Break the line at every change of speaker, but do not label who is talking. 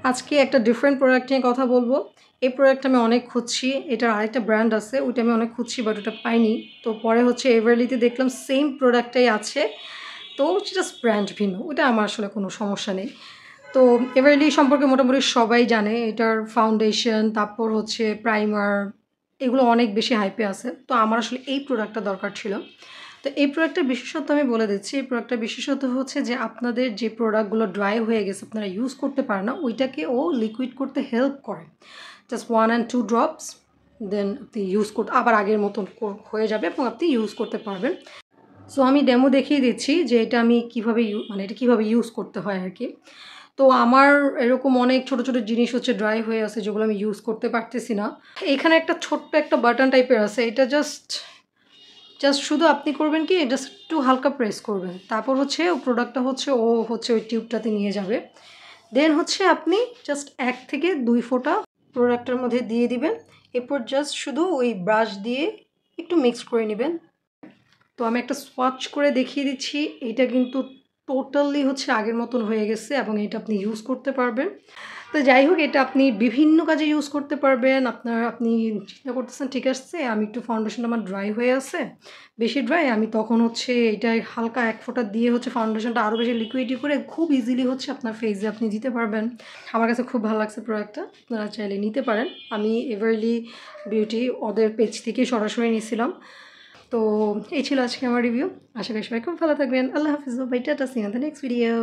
আজকে একটা different product নিয়ে কথা বলবো। এই প্রোডাক্টটা আমি অনেক খুঁজছি, এটার আরেকটা ব্র্যান্ড আছে, ওইটা আমি অনেক খুঁজছি বাট ওটা পাইনি। তো পরে হচ্ছে এভারলিতে দেখলাম সেম প্রোডাক্টটাই আছে, তো জাস্ট ব্র্যান্ড ভিন্ন, ওটা আমার আসলে কোনো সমস্যা নেই। তো এভারলি সম্পর্কে মোটামুটি সবাই জানে, এটার ফাউন্ডেশন তারপর হচ্ছে প্রাইমার এগুলো অনেক বেশি হাইপে আছে। তো আমার আসলে এই প্রোডাক্টটা দরকার ছিল। তো এই প্রোডাক্টের বিশেষত্ব আমি বলে দিচ্ছি। এই প্রোডাক্টের বিশেষত্ব হচ্ছে যে আপনাদের যে প্রোডাক্টগুলো ড্রাই হয়ে গেছে, আপনারা ইউজ করতে পারেন না, ওইটাকে ও লিকুইড করতে হেল্প করে। জাস্ট 1 and 2 ড্রপস, দেন আপনি ইউজ করতে আবার আগের মতন হয়ে যাবে এবং আপনি ইউজ করতে পারবেন। সো আমি ডেমো দেখিয়ে দিচ্ছি যে এটা আমি কীভাবে মানে এটা কীভাবে ইউজ করতে হয় আর কি। তো আমার এরকম অনেক ছোটো ছোটো জিনিস হচ্ছে ড্রাই হয়ে আছে, যেগুলো আমি ইউজ করতে পারতেছি না। এখানে একটা ছোট্ট একটা বাটন টাইপের আছে, এটা জাস্ট জাস্ট শুধু আপনি করবেন কি, জাস্ট একটু হালকা প্রেস করবেন, তারপর হচ্ছে ও প্রোডাক্টটা হচ্ছে ওই টিউবটাতে নিয়ে যাবে। দেন হচ্ছে আপনি জাস্ট 1 থেকে 2 ফোঁটা প্রোডাক্টের মধ্যে দিয়ে দিবেন। এরপর জাস্ট শুধু ওই ব্রাশ দিয়ে একটু মিক্স করে নেবেন। তো আমি একটা সোয়াচ করে দেখিয়ে দিচ্ছি, এটা কিন্তু টোটালি হচ্ছে আগের মতন হয়ে গেছে এবং এটা আপনি ইউজ করতে পারবেন। তো যাই হোক, এটা আপনি বিভিন্ন কাজে ইউজ করতে পারবেন। আপনি চিন্তা করতেছেন ঠিক আছে, আমি একটু ফাউন্ডেশনটা আমার ড্রাই হয়ে আছে, বেশি ড্রাই, আমি তখন হচ্ছে এটাই হালকা 1 ফোঁটা দিয়ে হচ্ছে ফাউন্ডেশনটা আরও বেশি লিকুইডি করে খুব ইজিলি হচ্ছে আপনার ফেসে আপনি দিতে পারবেন। আমার কাছে খুব ভালো লাগছে প্রোডাক্টটা, আপনারা চাইলে নিতে পারেন। আমি এভারলি বিউটি ওদের পেজ থেকে সরাসরি নিয়েছিলাম। তো এই ছিল আজকে আমার রিভিউ। আশা করি সবাই খুব ভালো থাকবেন। আল্লাহ হাফিজ, bye, tata, see you in the next video.